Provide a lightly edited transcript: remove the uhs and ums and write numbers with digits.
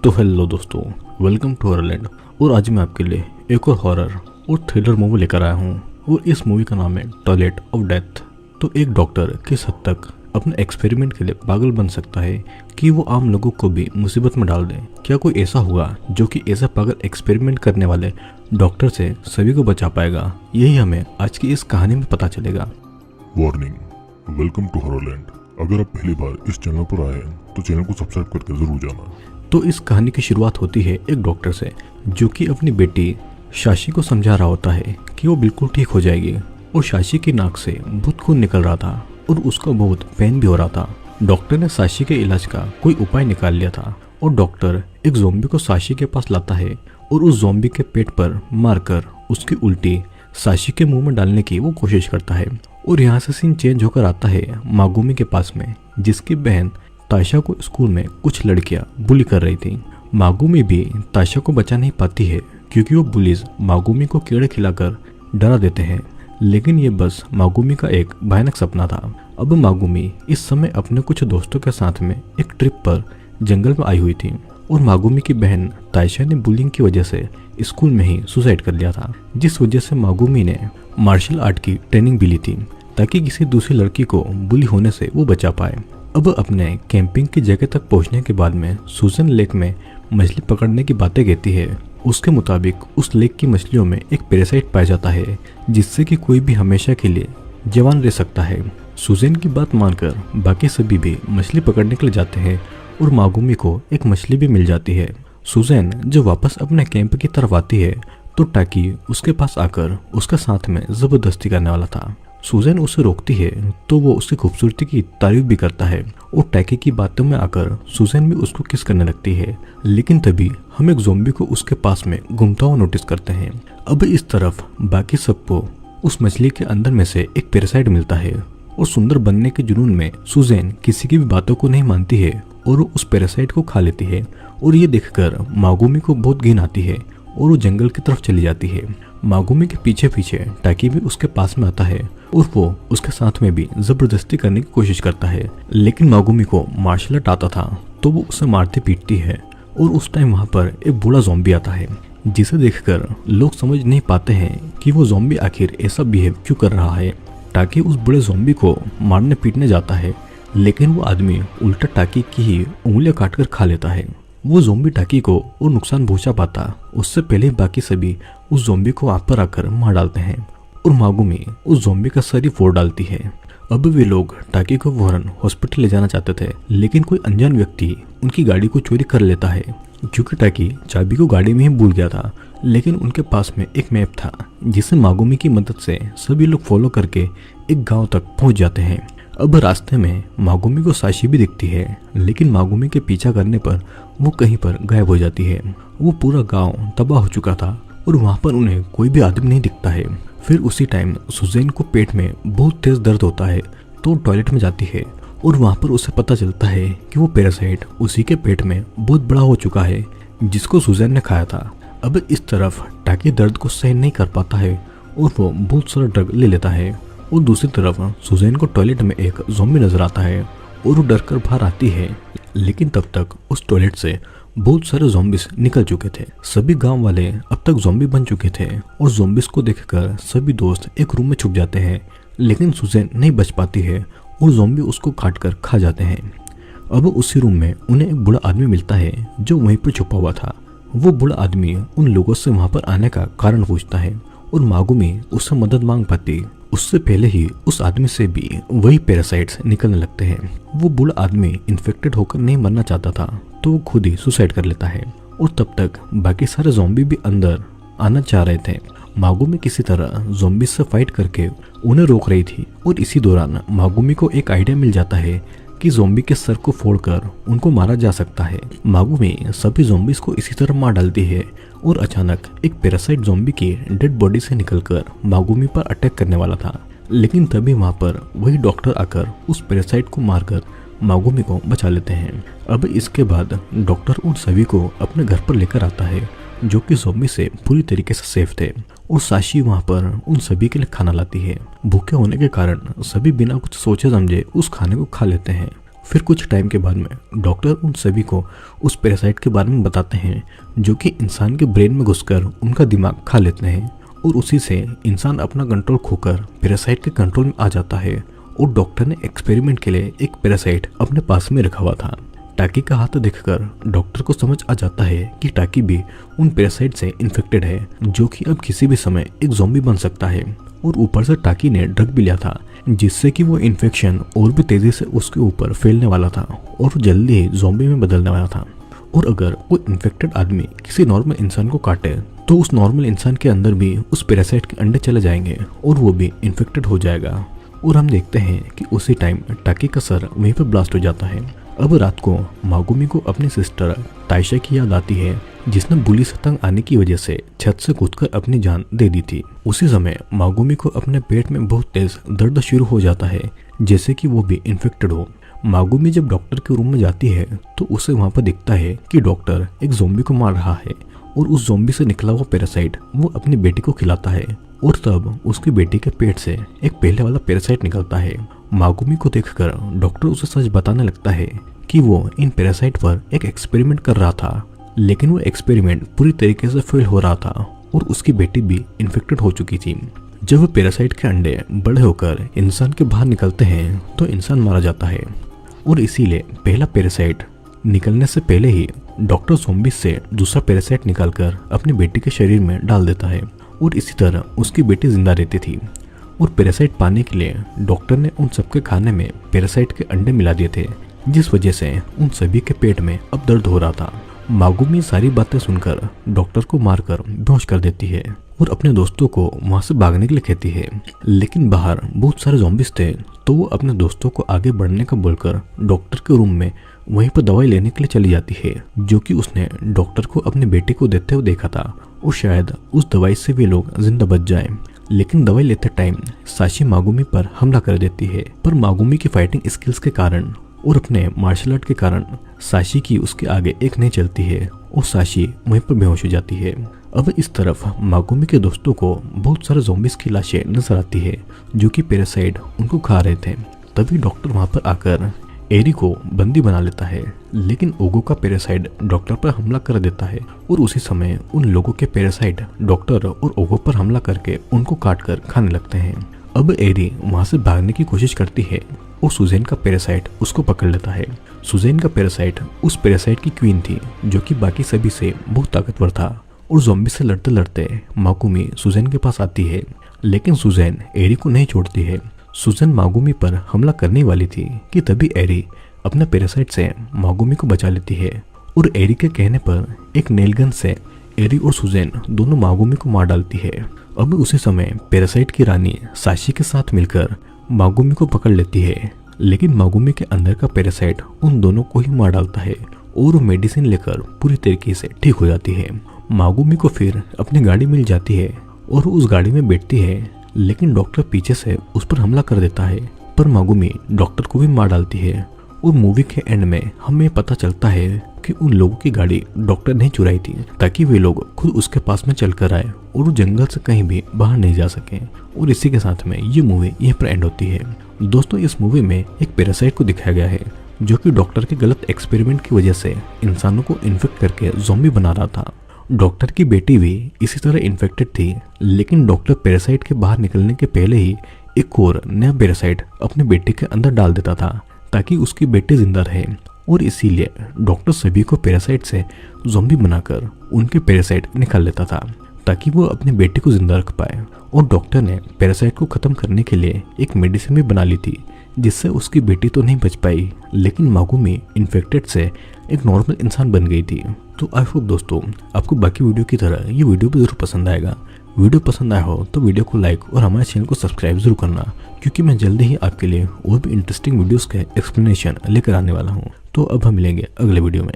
तो हेलो दोस्तों, welcome to हॉररलैंड। और आज मैं आपके लिए एक और हॉरर और थ्रिलर मूवी लेकर आया हूँ और इस मूवी का नाम है टॉयलेट ऑफ डेथ। तो एक डॉक्टर किस हद तक अपने एक्सपेरिमेंट के लिए पागल बन सकता है कि वो आम लोगों को भी मुसीबत में डाल दे। क्या कोई ऐसा होगा जो कि ऐसा पागल एक्सपेरिमेंट करने वाले डॉक्टर से सभी को बचा पाएगा? यही हमें आज की इस कहानी में पता चलेगा। Warning, welcome to Horrorland. अगर आप पहली बार इस चैनल पर आए हैं तो चैनल को सब्सक्राइब करके जरूर जाना। तो इस कहानी की शुरुआत होती है एक डॉक्टर से जो कि अपनी बेटी शाशी को समझा रहा होता है कि वो बिल्कुल ठीक हो जाएगी। और शाशी की नाक से बहुत खून निकल रहा था और उसका बहुत पेन भी हो रहा था। डॉक्टर ने शाशी के इलाज का कोई उपाय निकाल लिया था और डॉक्टर एक ज़ॉम्बी को शाशी के पास लाता है और उस ज़ॉम्बी के पेट पर मारकर उसकी उल्टी शाशी के मुंह में डालने की वो कोशिश करता है। और यहाँ से सीन चेंज होकर आता है मागुमी के पास में, जिसकी बहन ताशा को स्कूल में कुछ लड़कियां बुली कर रही थी। मागुमी भी ताशा को बचा नहीं पाती है क्योंकि वो बुलीज मागुमी को कीड़े खिलाकर डरा देते हैं, लेकिन ये बस मागुमी का एक भयानक सपना था। अब मागुमी इस समय अपने कुछ दोस्तों के साथ में एक ट्रिप पर जंगल में आई हुई थी और मागुमी की बहन ताशा ने बुलिंग की वजह से स्कूल में ही सुसाइड कर लिया था, जिस वजह से मागुमी ने मार्शल आर्ट की ट्रेनिंग भी ली थी ताकि किसी दूसरी लड़की को बुली होने से वो बचा पाए। अब अपने कैंपिंग की जगह तक पहुंचने के बाद में सुजन लेक में मछली पकड़ने की बातें कहती है। उसके मुताबिक उस लेक की मछलियों में एक पैरासाइट पाया जाता है जिससे कि कोई भी हमेशा के लिए जवान रह सकता है। सुजन की बात मानकर बाकी सभी भी मछली पकड़ने के लिए जाते हैं और मागुमी को एक मछली भी मिल जाती है। सुजन जब वापस अपने कैंप की तरफ आती है तो टाकी उसके पास आकर उसके साथ में जबरदस्ती करने वाला था। सुजन उसे रोकती है तो वो उसकी खूबसूरती की तारीफ भी करता है और टैकी की बातों में आकर सुजन भी उसको किस करने लगती है। लेकिन तभी हम एक ज़ॉम्बी को उसके पास में घूमता हुआ नोटिस करते हैं। अब इस तरफ बाकी सबको उस मछली के अंदर में से एक पैरासाइट मिलता है और सुंदर बनने के जुनून में सुजन किसी की भी बातों को नहीं मानती है और वो उस पैरासाइट को खा लेती है। और ये देखकर मागुमी को बहुत घिन आती है और वो जंगल की तरफ चली जाती है। मागुमी के पीछे पीछे टाकी भी उसके पास में आता है और वो उसके साथ में भी जबरदस्ती करने की कोशिश करता है, लेकिन मागुमी को मार्शल आर्ट आता था तो वो उसे मारती पीटती है। और उस टाइम वहाँ पर एक बूढ़ा ज़ॉम्बी आता है जिसे देखकर लोग समझ नहीं पाते हैं कि वो ज़ॉम्बी आखिर ऐसा बिहेव क्यों कर रहा है। टाकी उस बूढ़े ज़ॉम्बी को मारने पीटने जाता है, लेकिन वो आदमी उल्टा टाकी की ही उंगलियां काटकर खा लेता है। वो ज़ॉम्बी टाकी को और नुकसान पहुंचा पाता उससे पहले बाकी सभी उस ज़ॉम्बी को आप पर आकर मार डालते हैं और मागुमी उस ज़ॉम्बी का सर ही फोड़ डालती है। अब वे लोग टाकी को फौरन हॉस्पिटल ले जाना चाहते थे, लेकिन कोई अनजान व्यक्ति उनकी गाड़ी को चोरी कर लेता है क्योंकि टाकी चाबी को गाड़ी में ही भूल गया था। लेकिन उनके पास में एक मैप था जिसे मागुमी की मदद से सभी लोग फॉलो करके एक गाँव तक पहुँच जाते हैं। अब रास्ते में मागुमी को शाशी भी दिखती है, लेकिन मागुमी के पीछा करने पर वो कहीं पर गायब हो जाती है। वो पूरा गांव तबाह हो चुका था और वहां पर उन्हें कोई भी आदमी नहीं दिखता है। फिर उसी टाइम सुजैन को पेट में बहुत तेज दर्द होता है तो टॉयलेट में जाती है और वहां पर उसे पता चलता है कि वो पैरासाइट उसी के पेट में बहुत बड़ा हो चुका है जिसको सुजैन ने खाया था। अब इस तरफ टाकी दर्द को सहन नहीं कर पाता है और वो बहुत सारा ड्रग ले लेता है। और दूसरी तरफ सुजैन को टॉयलेट में एक ज़ॉम्बी नजर आता है और वो डर कर बाहर आती है, लेकिन तब तक उस टॉयलेट से बहुत सारे ज़ॉम्बिस निकल चुके थे। सभी गांव वाले अब तक ज़ॉम्बी बन चुके थे और ज़ॉम्बिस को देखकर सभी दोस्त एक रूम में छुप जाते हैं, लेकिन सुजैन नहीं बच पाती है और ज़ॉम्बी उसको काट कर खा जाते हैं। अब उसी रूम में उन्हें एक बूढ़ा आदमी मिलता है जो वहीं पर छुपा हुआ था। वो बूढ़ा आदमी उन लोगों से वहां पर आने का कारण पूछता है और मागुमी उससे मदद मांग पाती उससे पहले ही उस आदमी से भी वही पैरासाइट्स निकलने लगते हैं। वो बूढ़ा आदमी इन्फेक्टेड होकर नहीं मरना चाहता था तो वो खुद ही सुसाइड कर लेता है और तब तक बाकी सारे ज़ॉम्बी भी अंदर आना चाह रहे थे। मागुमी किसी तरह ज़ॉम्बी से फाइट करके उन्हें रोक रही थी और इसी दौरान मागुमी को एक आइडिया मिल जाता है कि ज़ॉम्बी के सर को फोड़कर उनको मारा जा सकता है। मागुमी सभी ज़ॉम्बीज को इसी तरह मार डालती है और अचानक एक पैरासाइट ज़ॉम्बी की डेड बॉडी से निकलकर मागुमी पर अटैक करने वाला था, लेकिन तभी वहां पर वही डॉक्टर आकर उस पैरासाइट को मारकर मागुमी को बचा लेते हैं। अब इसके बाद डॉक्टर उन सभी को अपने घर पर लेकर आता है जो कि ज़ॉम्बी से पूरी तरीके से सेफ थे और शाशी वहां पर उन सभी के लिए खाना लाती है। भूखे होने के कारण सभी बिना कुछ सोचे समझे उस खाने को खा लेते हैं। फिर कुछ टाइम के बाद में डॉक्टर उन सभी को उस पैरासाइट के बारे में बताते हैं जो कि इंसान के ब्रेन में घुसकर उनका दिमाग खा लेते हैं और उसी से इंसान अपना कंट्रोल खोकर पैरासाइट के कंट्रोल में आ जाता है। और डॉक्टर ने एक्सपेरिमेंट के लिए एक पैरासाइट अपने पास में रखा हुआ था। टाकी का हाथ देखकर डॉक्टर को समझ आ जाता है कि टाकी भी उन पैरासाइट से इन्फेक्टेड है जो कि अब किसी भी समय एक ज़ॉम्बी बन सकता है। और ऊपर से टाकी ने ड्रग भी लिया था जिससे कि वो इन्फेक्शन और भी तेजी से उसके ऊपर फैलने वाला था और जल्दी ही ज़ॉम्बी में बदलने वाला था। और अगर वो इन्फेक्टेड आदमी किसी नॉर्मल इंसान को काटे तो उस नॉर्मल इंसान के अंदर भी उस पैरासाइट के अंडे चले जाएंगे और वो भी इन्फेक्टेड हो जाएगा। और हम देखते हैं कि उसी टाइम टाकी का सर वहीं पर ब्लास्ट हो जाता है। अब रात को मागुमी को अपनी सिस्टर ताइशा की याद आती है जिसने बुली से तंग आने की वजह से छत से कूदकर अपनी जान दे दी थी। उसी समय मागुमी को अपने पेट में बहुत तेज दर्द शुरू हो जाता है जैसे कि वो भी इन्फेक्टेड हो। मागुमी जब डॉक्टर के रूम में जाती है तो उसे वहां पर दिखता है कि डॉक्टर एक ज़ॉम्बी को मार रहा है और उस ज़ॉम्बी से निकला हुआ पैरासाइट वो अपनी बेटी को खिलाता है। और तब उसकी बेटी के पेट से एक पहले वाला पैरासाइट निकलता है। मागुमी को देखकर डॉक्टर उसे सच बताने लगता है कि वो इन पैरासाइट पर एक एक्सपेरिमेंट कर रहा था, लेकिन वो एक्सपेरिमेंट पूरी तरीके से फेल हो रहा था और उसकी बेटी भी इन्फेक्टेड हो चुकी थी। जब पैरासाइट के अंडे बड़े होकर इंसान के बाहर निकलते हैं तो इंसान मारा जाता है और इसीलिए पहला पैरासाइट निकलने से पहले ही डॉक्टर ज़ॉम्बी से दूसरा पैरासाइट निकालकर अपनी बेटी के शरीर में डाल देता है और इसी तरह उसकी बेटी जिंदा रहती थी। और पैरासाइट पाने के लिए डॉक्टर ने उन सबके खाने में पैरासाइट के अंडे मिला दिए थे जिस वजह से उन सभी के पेट में अब दर्द हो रहा था। मागुमी सारी बातें सुनकर डॉक्टर को मारकर बेहोश कर देती है और अपने दोस्तों को वहां से भागने के लिए कहती है, लेकिन बाहर बहुत सारे ज़ॉम्बीज थे तो वो अपने दोस्तों को आगे बढ़ने का बोलकर डॉक्टर के रूम में वहीं पर दवाई लेने के लिए चली जाती है जो कि उसने डॉक्टर को अपनी बेटी को देते हुए देखा था और शायद उस दवाई से वे लोग जिंदा बच जाएं। लेकिन दवाई लेते टाइम साशी मागुमी पर हमला कर देती है, पर मागुमी की फाइटिंग स्किल्स के कारण और अपने मार्शल आर्ट के कारण साशी की उसके आगे एक नहीं चलती है और साशी वहीं पर बेहोश हो जाती है। अब इस तरफ मागुमी के दोस्तों को बहुत सारे ज़ॉम्बीज की लाशें नजर आती है जो कि पैरासाइट उनको खा रहे थे। तभी डॉक्टर वहां पर आकर एरी को बंदी बना लेता है, लेकिन ओगो का पैरासाइट डॉक्टर पर हमला कर देता है और उसी समय उन लोगों के पैरासाइट डॉक्टर और ओगो पर हमला करके उनको काट कर खाने लगते हैं। अब एरी वहां से भागने की कोशिश करती है और सुजैन का पैरासाइट उसको पकड़ लेता है। सुजैन का पैरासाइट उस पैरासाइट की क्वीन थी जो कि बाकी सभी से बहुत ताकतवर था और ज़ॉम्बी से लड़ते लड़ते मागुमी सुजैन के पास आती है, लेकिन सुजैन एरी को नहीं छोड़ती है। सुजैन मागुमी पर हमला करने वाली थी कि तभी एरी अपने पैरासाइट से मागुमी को बचा लेती है और एरी के कहने पर एक नेलगन से एरी और सुजैन दोनों मागुमी को मार डालती है। अब उसी समय पैरासाइट की रानी साशी के साथ मिलकर मागुमी को पकड़ लेती है, लेकिन मागुमी के अंदर का पैरासाइट उन दोनों को ही मार डालता है और वो मेडिसिन लेकर पूरी तरीके से ठीक हो जाती है। मागुमी को फिर अपनी गाड़ी मिल जाती है और उस गाड़ी में बैठती है, लेकिन डॉक्टर पीछे से उस पर हमला कर देता है, पर मागुमी डॉक्टर को भी मार डालती है। और मूवी के एंड में हमें पता चलता है कि उन लोगों की गाड़ी डॉक्टर ने चुराई थी ताकि वे लोग खुद उसके पास में चलकर आए और वो जंगल से कहीं भी बाहर नहीं जा सके। और इसी के साथ में ये मूवी यहीं पर एंड होती है। दोस्तों, इस मूवी में एक पैरासाइट को दिखाया गया है जो कि डॉक्टर के गलत एक्सपेरिमेंट की वजह से इंसानों को इन्फेक्ट करके ज़ॉम्बी बना रहा था। डॉक्टर की बेटी भी इसी तरह इन्फेक्टेड थी, लेकिन डॉक्टर पैरासाइट के बाहर निकलने के पहले ही एक और नया पैरासाइट अपने बेटे के अंदर डाल देता था ताकि उसकी बेटी जिंदा रहे। और इसीलिए डॉक्टर सभी को पैरासाइट से ज़ॉम्बी बनाकर उनके पैरासाइट निकाल लेता था ताकि वो अपनी बेटी को जिंदा रख पाए। और डॉक्टर ने पैरासाइट को खत्म करने के लिए एक मेडिसिन भी बना ली थी जिससे उसकी बेटी तो नहीं बच पाई, लेकिन मागुमी इन्फेक्टेड से एक नॉर्मल इंसान बन गई थी। तो आई होप दोस्तों आपको बाकी वीडियो की तरह ये वीडियो भी जरूर पसंद आएगा। वीडियो पसंद आया हो तो वीडियो को लाइक और हमारे चैनल को सब्सक्राइब जरूर करना, क्योंकि मैं जल्दी ही आपके लिए और भी इंटरेस्टिंग वीडियोस के एक्सप्लेनेशन लेकर आने वाला हूँ। तो अब हम मिलेंगे अगले वीडियो में।